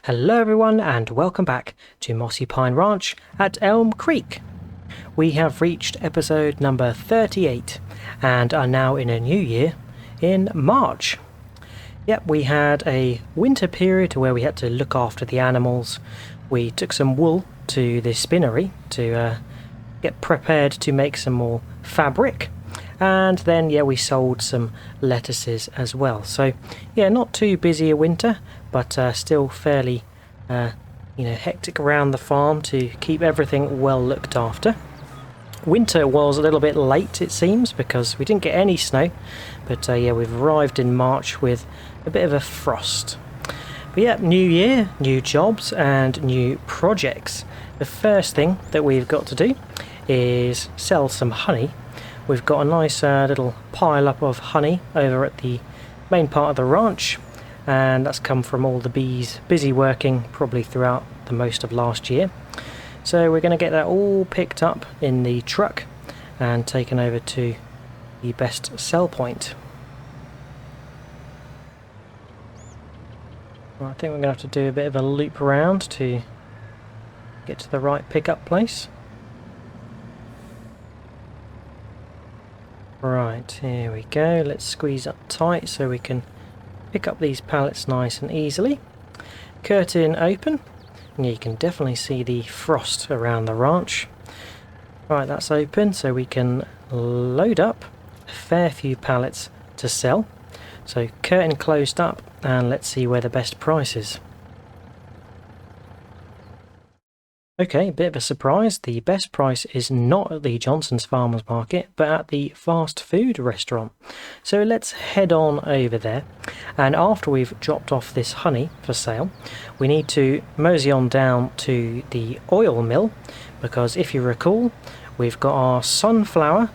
Hello everyone and welcome back to Mossy Pine Ranch at Elmcreek. We have reached episode number 38 and are now in a new year in March. Yep, we had a winter period where we had to look after the animals. We took some wool to the spinnery to get prepared to make some more fabric. And then, we sold some lettuces as well. So, not too busy a winter, but still fairly, hectic around the farm to keep everything well looked after. Winter was a little bit late, it seems, because we didn't get any snow. But, we've arrived in March with a bit of a frost. But new year, new jobs, and new projects. The first thing that we've got to do is sell some honey. We've got a nice little pile up of honey over at the main part of the ranch, and that's come from all the bees busy working probably throughout the most of last year. So we're going to get that all picked up in the truck and taken over to the best sell point. Well, I think we're going to have to do a bit of a loop around to get to the right pickup place. Right, here we go. Let's squeeze up tight so we can pick up these pallets nice and easily. Curtain open, and you can definitely see the frost around the ranch. Right, that's open so we can load up a fair few pallets to sell. So curtain closed up, and let's see where the best price is. Okay, a bit of a surprise. The best price is not at the Johnson's Farmers Market, but at the fast food restaurant. So let's head on over there. And after we've dropped off this honey for sale, we need to mosey on down to the oil mill, because if you recall, we've got our sunflower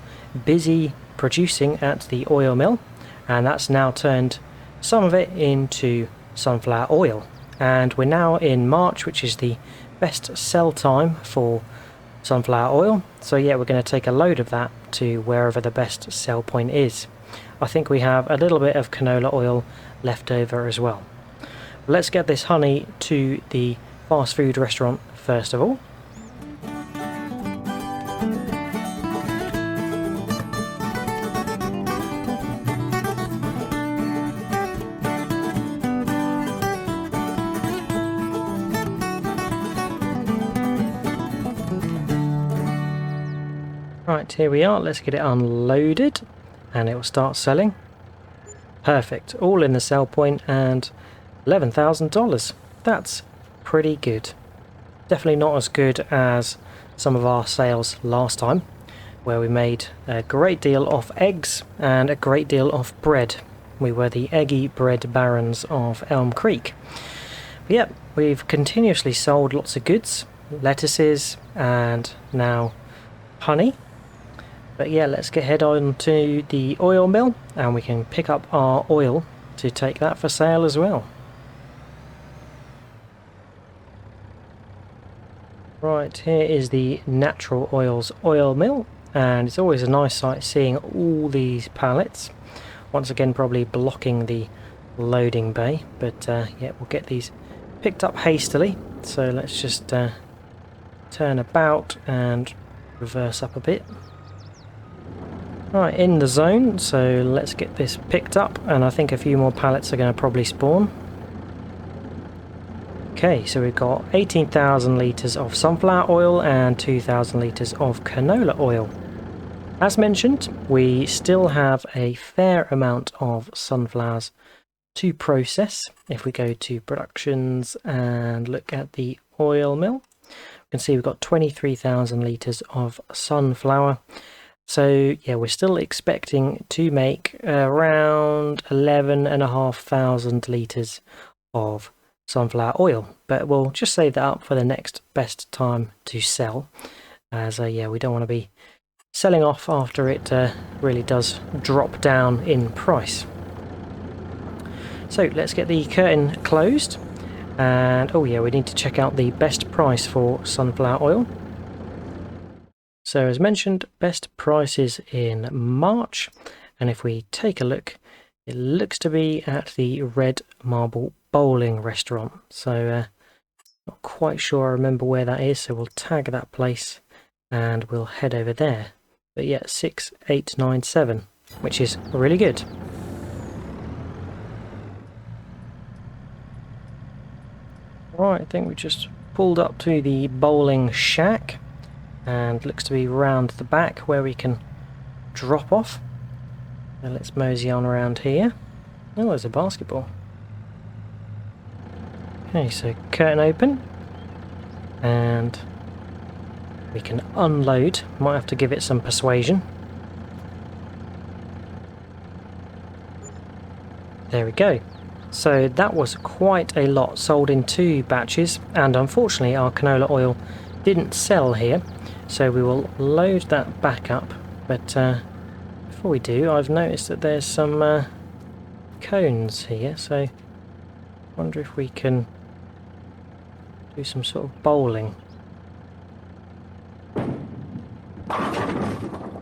busy producing at the oil mill, and that's now turned some of it into sunflower oil. And we're now in March, which is the best sell time for sunflower oil, so we're going to take a load of that to wherever the best sell point is. I think we have a little bit of canola oil left over as well. Let's get this honey to the fast food restaurant first of all. Right, here we are. Let's get it unloaded and it will start selling. Perfect. All in the sell point and $11,000. That's pretty good. Definitely not as good as some of our sales last time, where we made a great deal off eggs and a great deal off bread. We were the eggy bread barons of Elmcreek. But we've continuously sold lots of goods, lettuces and now honey. But let's head on to the oil mill and we can pick up our oil to take that for sale as well. Right, here is the Natural Oils oil mill, and it's always a nice sight seeing all these pallets. Once again probably blocking the loading bay, but we'll get these picked up hastily. So let's just turn about and reverse up a bit. Right, in the zone, so let's get this picked up, and I think a few more pallets are going to probably spawn. Okay, so we've got 18,000 litres of sunflower oil and 2,000 litres of canola oil. As mentioned, we still have a fair amount of sunflowers to process. If we go to productions and look at the oil mill, we can see we've got 23,000 litres of sunflower. So we're still expecting to make around 11,500 litres of sunflower oil, but we'll just save that up for the next best time to sell, as we don't want to be selling off after it really does drop down in price. So let's get the curtain closed, and we need to check out the best price for sunflower oil. So as mentioned, best prices in March, and if we take a look, it looks to be at the Red Marble Bowling restaurant. So Not quite sure I remember where that is, so we'll tag that place and we'll head over there. But yeah, 6897, which is really good. Right, I think we just pulled up to the bowling shack, and looks to be round the back where we can drop off. Now let's mosey on around here. Oh, there's a basketball. Okay, so curtain open, and we can unload. Might have to give it some persuasion. There we go. So that was quite a lot, sold in 2 batches, and unfortunately our canola oil didn't sell here, so we will load that back up. But before we do, I've noticed that there's some cones here, so I wonder if we can do some sort of bowling.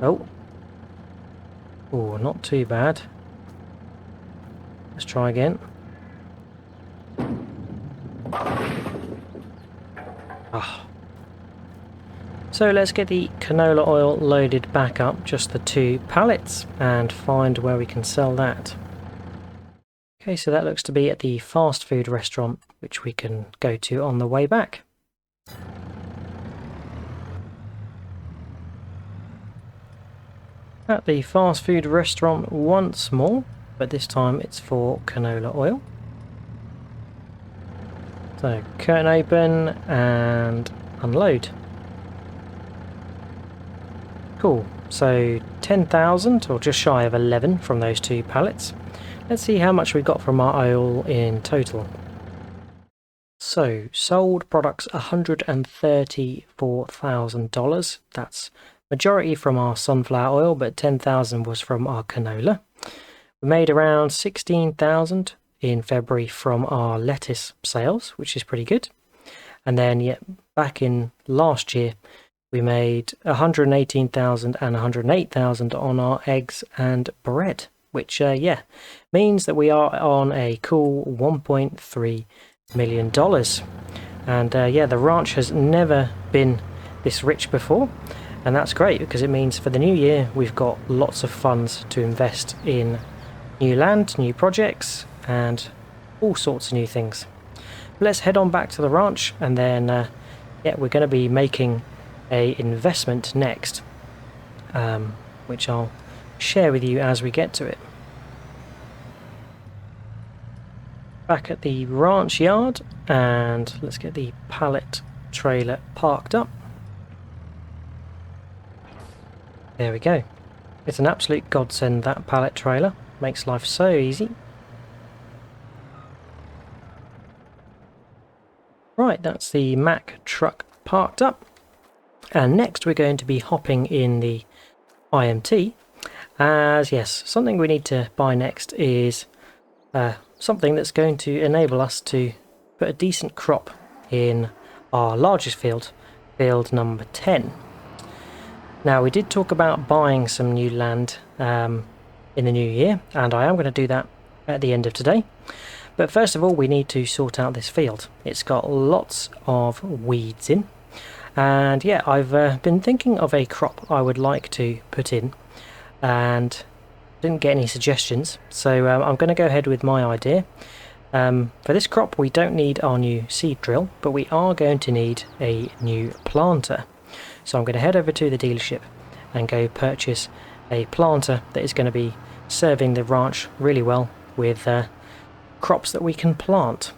Oh, not too bad. Let's try again. So let's get the canola oil loaded back up, just the 2 pallets, and find where we can sell that. Okay, so that looks to be at the fast food restaurant, which we can go to on the way back. At the fast food restaurant once more, but this time it's for canola oil. So curtain open and unload. Cool, so 10,000 or just shy of 11 from those 2 pallets. Let's see how much we got from our oil in total. So sold products $134,000. That's majority from our sunflower oil, but 10,000 was from our canola. We made around 16,000 in February from our lettuce sales, which is pretty good. And then back in last year, we made 118,000 and 108,000 on our eggs and bread, which means that we are on a cool $1.3 million. And the ranch has never been this rich before, and that's great because it means for the new year we've got lots of funds to invest in new land, new projects, and all sorts of new things. Let's head on back to the ranch, and then we're going to be making a investment next, which I'll share with you as we get to it. Back at the ranch yard, and let's get the pallet trailer parked up. There we go. It's an absolute godsend, that pallet trailer. Makes life so easy. Right, that's the Mack truck parked up. And next we're going to be hopping in the IMT, as yes, something we need to buy next is something that's going to enable us to put a decent crop in our largest field, field number 10. Now we did talk about buying some new land in the new year, and I am going to do that at the end of today. But first of all, we need to sort out this field. It's got lots of weeds in. And I've been thinking of a crop I would like to put in, and didn't get any suggestions, so I'm going to go ahead with my idea. For this crop we don't need our new seed drill, but we are going to need a new planter. So I'm going to head over to the dealership and go purchase a planter that is going to be serving the ranch really well with crops that we can plant.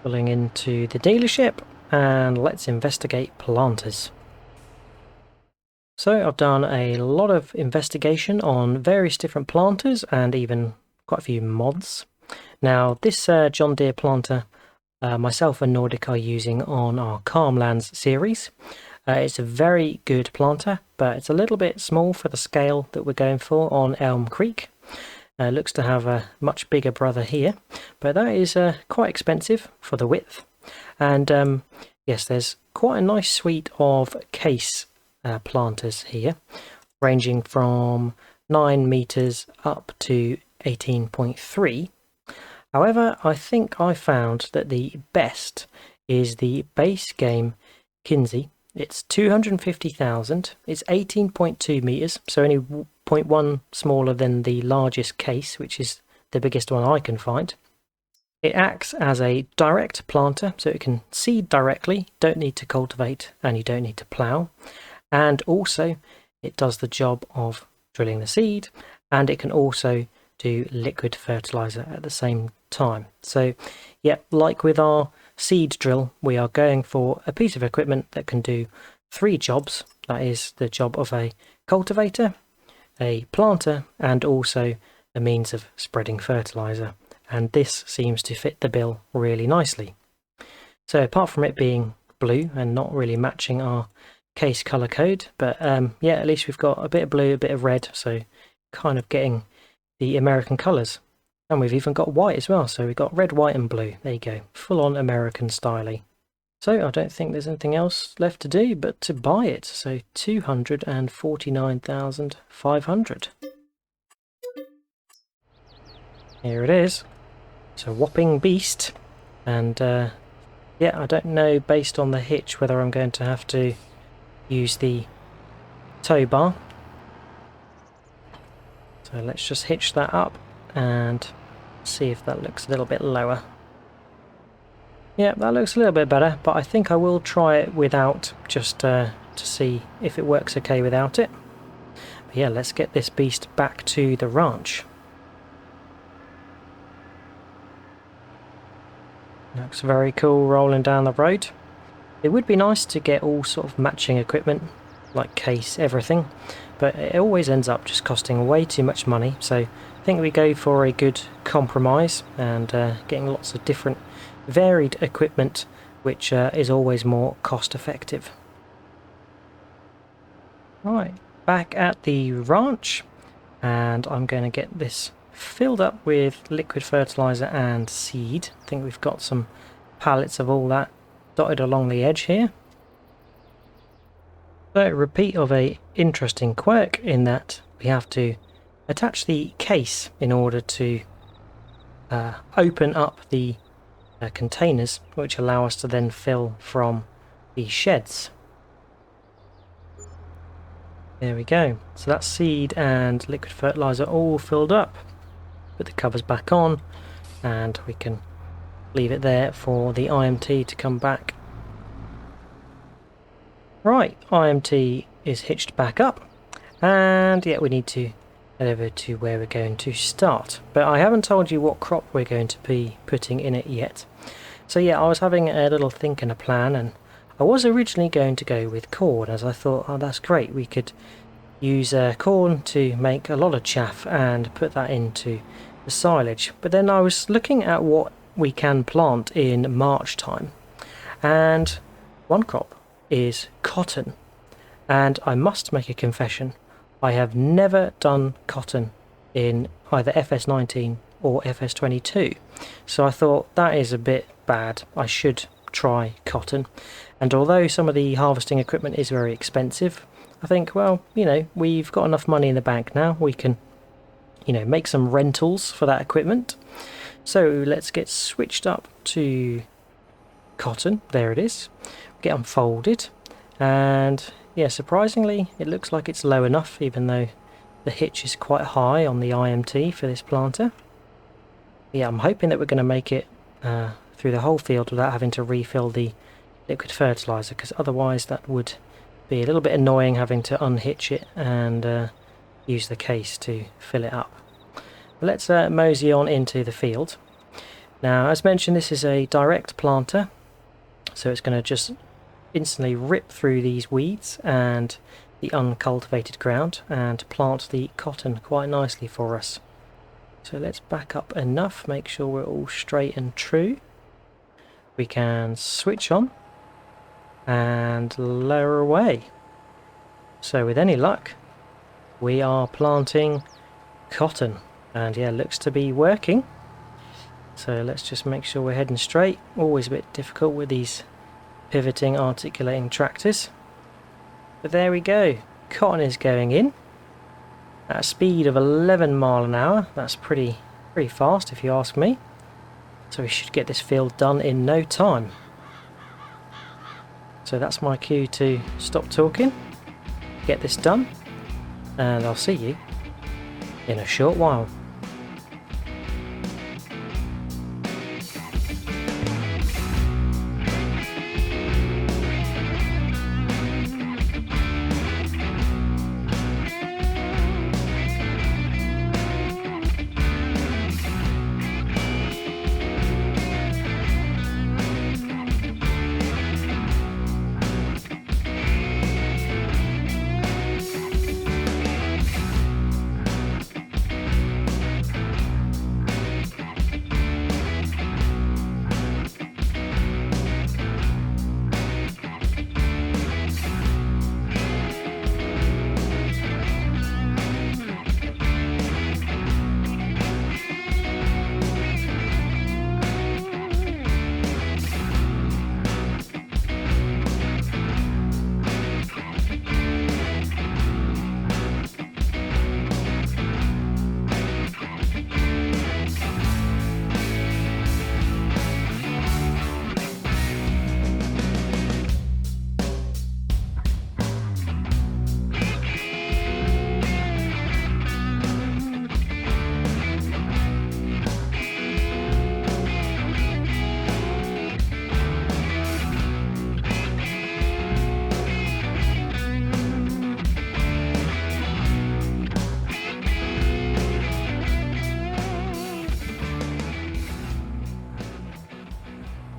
Pulling into the dealership, and let's investigate planters. So I've done a lot of investigation on various different planters and even quite a few mods. Now this John Deere planter myself and Nordic are using on our Calmlands series. It's a very good planter, but it's a little bit small for the scale that we're going for on Elmcreek. Looks to have a much bigger brother here, but that is quite expensive for the width. And yes, there's quite a nice suite of case planters here, ranging from 9 meters up to 18.3. However, I think I found that the best is the base game Kinsey. It's 250,000. It's 18.2 meters, so only 0.1 smaller than the largest case, which is the biggest one I can find. It acts as a direct planter, so it can seed directly, don't need to cultivate, and you don't need to plough. And also, it does the job of drilling the seed, and it can also do liquid fertilizer at the same time. So, yeah, like with our seed drill, we are going for a piece of equipment that can do 3 jobs. That is the job of a cultivator, a planter, and also a means of spreading fertilizer. And this seems to fit the bill really nicely. So apart from it being blue and not really matching our case color code, but yeah, at least we've got a bit of blue, a bit of red, so kind of getting the American colors. And we've even got white as well, so we've got red, white and blue. There you go, full on American styly. So I don't think there's anything else left to do but to buy it. So 249,500. Here it is. It's a whopping beast. And yeah, I don't know based on the hitch whether I'm going to have to use the tow bar. So let's just hitch that up and see if that looks a little bit lower. Yeah, that looks a little bit better, but I think I will try it without, just to see if it works okay without it. But yeah, let's get this beast back to the ranch. Looks very cool rolling down the road. It would be nice to get all sort of matching equipment, like case, everything, but it always ends up just costing way too much money, so I think we go for a good compromise and getting lots of different varied equipment, which is always more cost effective. Right, back at the ranch, and I'm going to get this filled up with liquid fertilizer and seed. I think we've got some pallets of all that dotted along the edge here. So a repeat of a interesting quirk in that we have to attach the case in order to open up the containers, which allow us to then fill from the sheds. There we go. So that's seed and liquid fertilizer all filled up. Put the covers back on and we can leave it there for the IMT to come back. Right, IMT is hitched back up, and yeah, we need to head over to where we're going to start. But I haven't told you what crop we're going to be putting in it yet. So yeah, I was having a little think and a plan, and I was originally going to go with corn, as I thought, oh, that's great, we could use corn to make a lot of chaff and put that into the silage. But then I was looking at what we can plant in March time, and one crop is cotton, and I must make a confession, I have never done cotton in either FS19 or FS22, so I thought that is a bit bad, I should try cotton. And although some of the harvesting equipment is very expensive, I think, well, you know, we've got enough money in the bank now, we can, you know, make some rentals for that equipment. So let's get switched up to cotton. There it is. Get unfolded, and yeah, surprisingly it looks like it's low enough, even though the hitch is quite high on the IMT for this planter. Yeah, I'm hoping that we're going to make it through the whole field without having to refill the liquid fertilizer, because otherwise that would be a little bit annoying, having to unhitch it and use the case to fill it up. But let's mosey on into the field. Now, as mentioned, this is a direct planter, so it's going to just instantly rip through these weeds and the uncultivated ground and plant the cotton quite nicely for us. So let's back up enough, make sure we're all straight and true. We can switch on and lower away. So with any luck, we are planting cotton, and yeah, looks to be working. So let's just make sure we're heading straight. Always a bit difficult with these pivoting, articulating tractors. But there we go, cotton is going in, at a speed of 11 mile an hour. That's pretty fast if you ask me. So we should get this field done in no time. So that's my cue to stop talking, get this done, and I'll see you in a short while.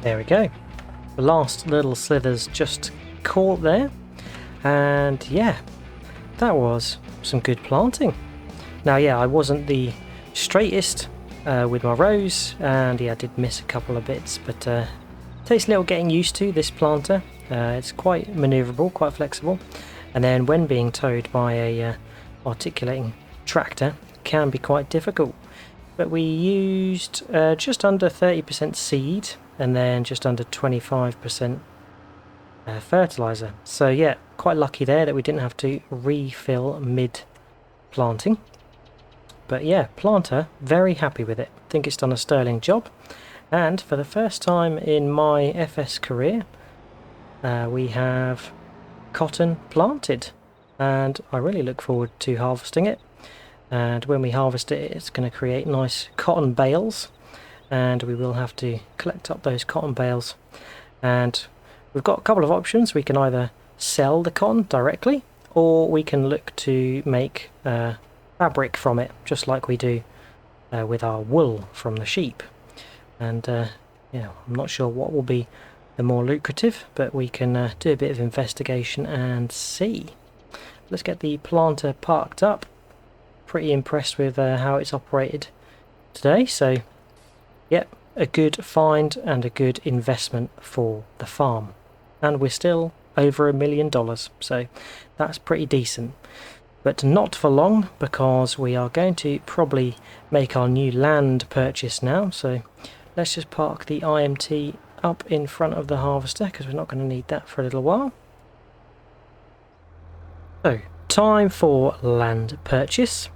There we go. The last little slithers just caught there, and yeah, that was some good planting. Now yeah, I wasn't the straightest with my rows, and yeah, I did miss a couple of bits, but takes a little getting used to this planter. It's quite manoeuvrable, quite flexible, and then when being towed by a articulating tractor, it can be quite difficult. But we used just under 30% seed and then just under 25% fertilizer. So yeah, quite lucky there that we didn't have to refill mid planting. But yeah, planter, very happy with it. Think it's done a sterling job. And for the first time in my FS career, we have cotton planted, and I really look forward to harvesting it. And when we harvest it, it's going to create nice cotton bales, and we will have to collect up those cotton bales. And we've got a couple of options. We can either sell the cotton directly, or we can look to make fabric from it, just like we do with our wool from the sheep. And yeah, I'm not sure what will be the more lucrative, but we can do a bit of investigation and see. Let's get the planter parked up. Pretty impressed with how it's operated today. So yep, a good find and a good investment for the farm, and we're still over $1 million, so that's pretty decent. But not for long, because we are going to probably make our new land purchase now. So let's just park the IMT up in front of the harvester, because we're not going to need that for a little while. So time for land purchase.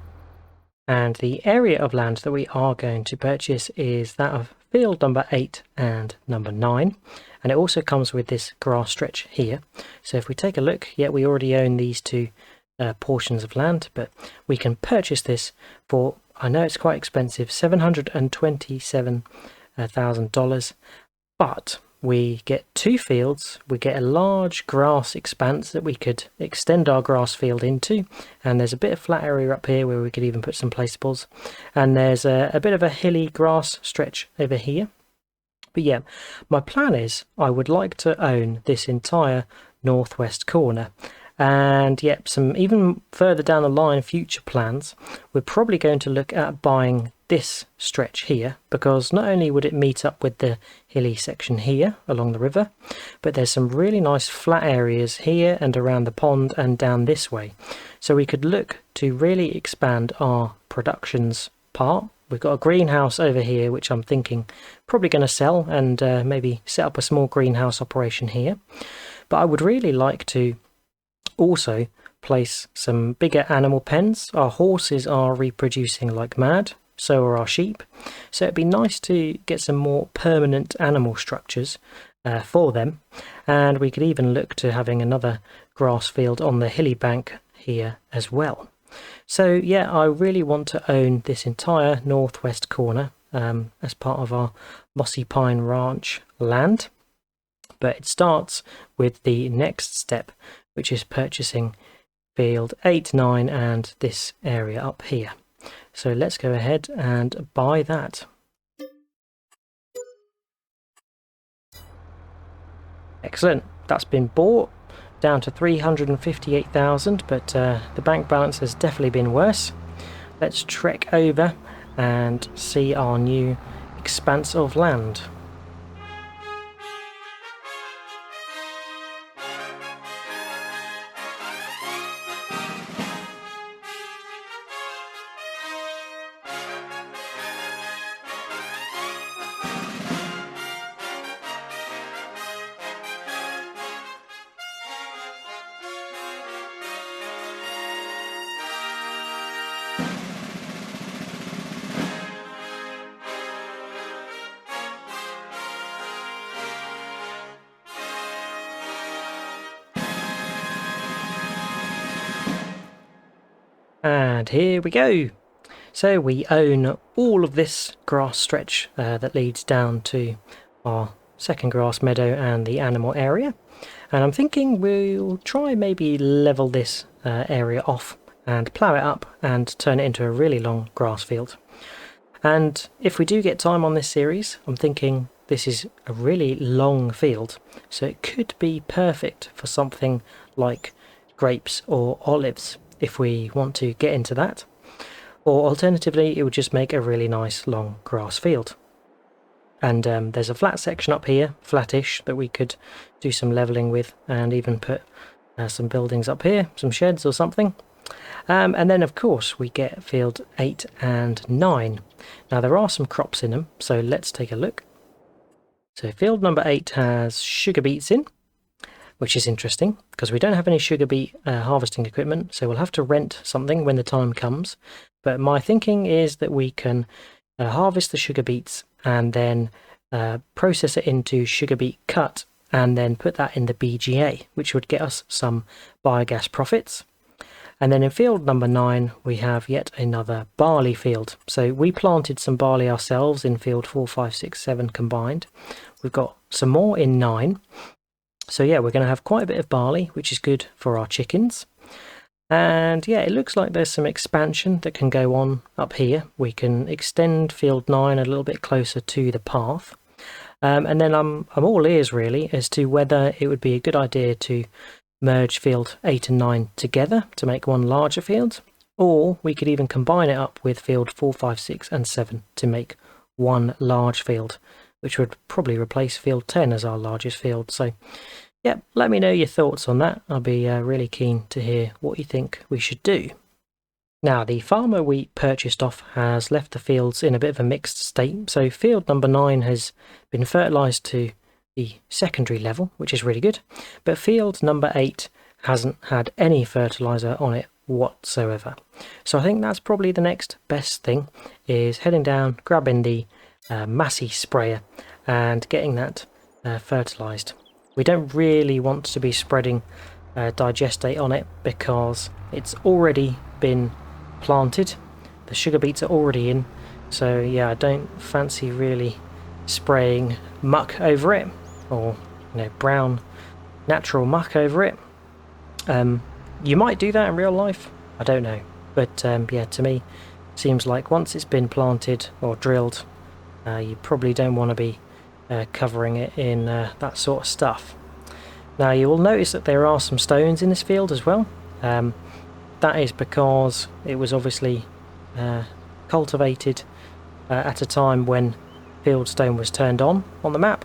And the area of land that we are going to purchase is that of field number 8 and number 9. And it also comes with this grass stretch here. So if we take a look, yeah, we already own these two portions of land, but we can purchase this for, I know it's quite expensive, $727,000. But we get 2 fields, we get a large grass expanse that we could extend our grass field into, and there's a bit of flat area up here where we could even put some placeables, and there's a bit of a hilly grass stretch over here. But yeah, my plan is I would like to own this entire northwest corner. And yep, some even further down the line future plans, we're probably going to look at buying this stretch here, because not only would it meet up with the hilly section here along the river, but there's some really nice flat areas here and around the pond and down this way. So we could look to really expand our productions part. We've got a greenhouse over here, which I'm thinking probably going to sell, and maybe set up a small greenhouse operation here. But I would really like to also place some bigger animal pens. Our horses are reproducing like mad, so are our sheep. So it'd be nice to get some more permanent animal structures for them. And we could even look to having another grass field on the hilly bank here as well. So yeah, I really want to own this entire northwest corner as part of our Mossy Pine Ranch land. But it starts with the next step, which is purchasing field 8, 9 and this area up here. So let's go ahead and buy that. Excellent, that's been bought down to 358,000, but the bank balance has definitely been worse. Let's trek over and see our new expanse of land. And here we go. So we own all of this grass stretch that leads down to our second grass meadow and the animal area. And I'm thinking we'll try maybe level this area off and plough it up and turn it into a really long grass field. And if we do get time on this series, I'm thinking this is a really long field, so it could be perfect for something like grapes or olives, if we want to get into that. Or alternatively, it would just make a really nice long grass field. And there's a flat section up here, flattish, that we could do some levelling with and even put some buildings up here, some sheds or something. And then of course we get field 8 and 9. Now there are some crops in them, so let's take a look. So field number 8 has sugar beets in, which is interesting because we don't have any sugar beet harvesting equipment, so we'll have to rent something when the time comes. But my thinking is that we can harvest the sugar beets and then process it into sugar beet cut and then put that in the BGA, which would get us some biogas profits. And then in field number 9 we have yet another barley field. So we planted some barley ourselves in field 4, 5, 6, 7 combined. We've got some more in 9. So yeah, we're going to have quite a bit of barley, which is good for our chickens. And yeah, it looks like there's some expansion that can go on up here. We can extend field 9 a little bit closer to the path. And then I'm all ears really as to whether it would be a good idea to merge field 8 and 9 together to make one larger field, or we could even combine it up with field 4, 5, 6 and 7 to make one large field, which would probably replace field 10 as our largest field. So yeah, let me know your thoughts on that. I'll be really keen to hear what you think we should do. Now, the farmer we purchased off has left the fields in a bit of a mixed state. So field number 9 has been fertilised to the secondary level, which is really good. But field number 8 hasn't had any fertiliser on it whatsoever. So I think that's probably the next best thing, is heading down, grabbing the Massey sprayer and getting that fertilised. We don't really want to be spreading digestate on it because it's already been planted. The sugar beets are already in, so yeah, I don't fancy really spraying muck over it, or brown natural muck over it. You might do that in real life, I don't know, but yeah, to me seems like once it's been planted or drilled, you probably don't want to be covering it in that sort of stuff. Now you will notice that there are some stones in this field as well. That is because it was obviously cultivated at a time when fieldstone was turned on the map.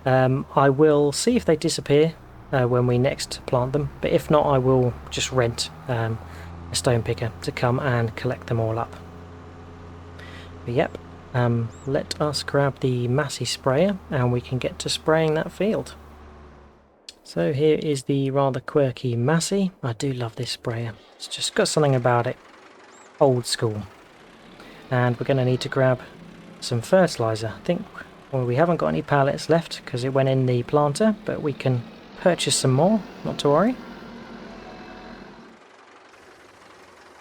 I will see if they disappear when we next plant them, but if not, I will just rent a stone picker to come and collect them all up. But yep, let us grab the Massey sprayer and we can get to spraying that field. So here is the rather quirky Massey. I do love this sprayer. It's just got something about it. Old school. And we're going to need to grab some fertilizer. I think, well, we haven't got any pallets left because it went in the planter, but we can purchase some more, not to worry.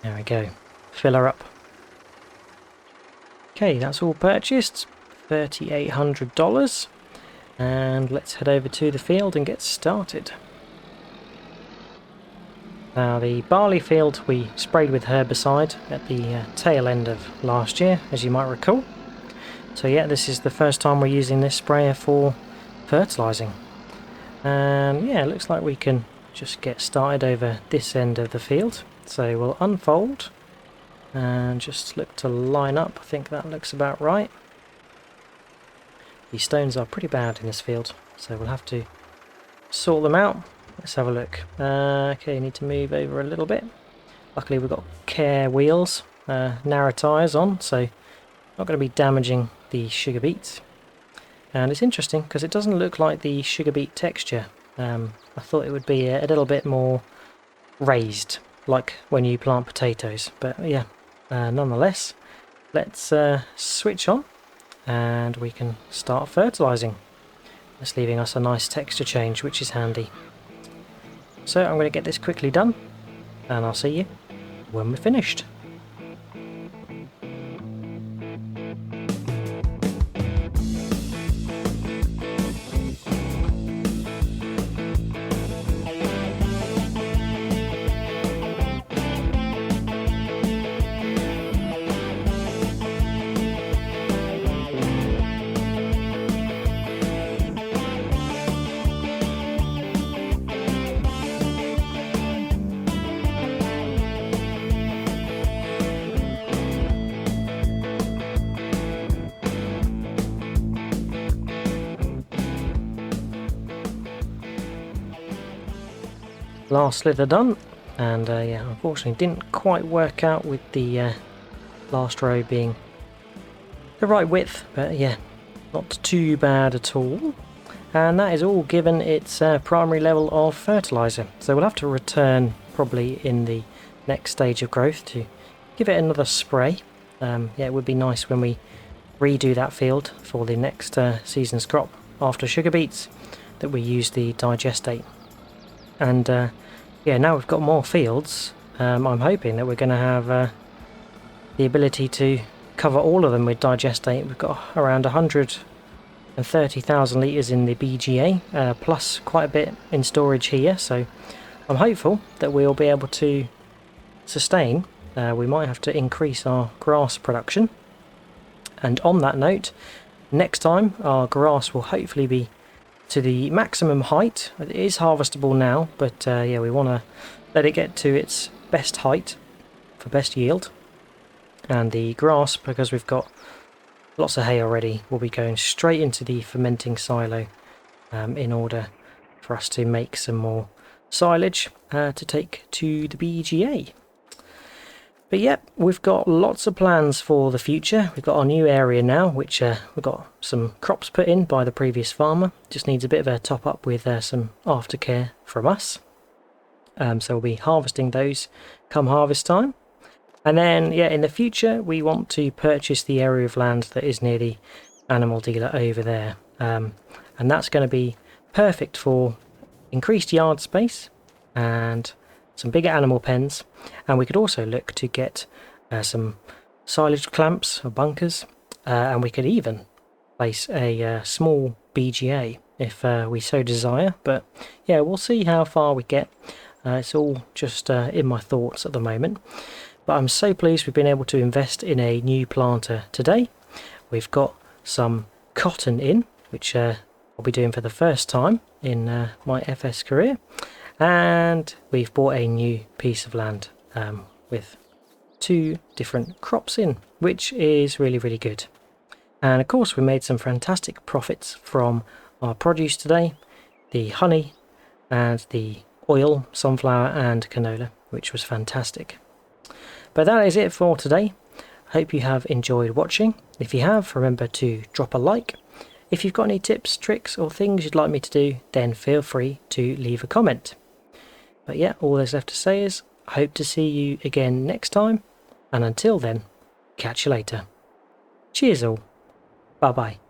There we go. Fill her up. Okay, that's all purchased. $3,800. And let's head over to the field and get started. Now the barley field we sprayed with herbicide at the tail end of last year, as you might recall. So yeah, this is the first time we're using this sprayer for fertilising. And yeah, it looks like we can just get started over this end of the field. So we'll unfold and just look to line up. I think that looks about right. These stones are pretty bad in this field, so we'll have to sort them out. Let's have a look. Okay, need to move over a little bit. Luckily we've got care wheels, narrow tyres on, so not going to be damaging the sugar beets. And it's interesting because it doesn't look like the sugar beet texture. I thought it would be a little bit more raised, like when you plant potatoes. But yeah, nonetheless, let's switch on and we can start fertilising. It's leaving us a nice texture change, which is handy. So I'm going to get this quickly done and I'll see you when we're finished. Last slither done, and yeah, unfortunately didn't quite work out with the last row being the right width, but yeah, not too bad at all. And that is all given its primary level of fertiliser. So we'll have to return probably in the next stage of growth to give it another spray. Yeah, it would be nice when we redo that field for the next season's crop after sugar beets that we use the digestate. And yeah, now we've got more fields, I'm hoping that we're going to have the ability to cover all of them with digestate. We've got around 130,000 litres in the BGA, plus quite a bit in storage here, so I'm hopeful that we'll be able to sustain. We might have to increase our grass production. And on that note, next time our grass will hopefully be to the maximum height. It is harvestable now, but yeah, we want to let it get to its best height for best yield. And the grass, because we've got lots of hay already, will be going straight into the fermenting silo in order for us to make some more silage to take to the BGA. But yep, we've got lots of plans for the future. We've got our new area now, which we've got some crops put in by the previous farmer. Just needs a bit of a top up with some aftercare from us. So we'll be harvesting those come harvest time. And then, yeah, in the future, we want to purchase the area of land that is near the animal dealer over there. And that's going to be perfect for increased yard space and some bigger animal pens, and we could also look to get some silage clamps or bunkers, and we could even place a small BGA if we so desire. But yeah, we'll see how far we get. It's all just in my thoughts at the moment, but I'm so pleased we've been able to invest in a new planter today. We've got some cotton in, which I'll be doing for the first time in my FS career. And we've bought a new piece of land with 2 different crops in, which is really, really good. And of course we made some fantastic profits from our produce today, the honey and the oil, sunflower and canola, which was fantastic. But that is it for today. Hope you have enjoyed watching. If you have, remember to drop a like. If you've got any tips, tricks or things you'd like me to do, then feel free to leave a comment. But yeah, all there's left to say is I hope to see you again next time, and until then, catch you later. Cheers all. Bye bye.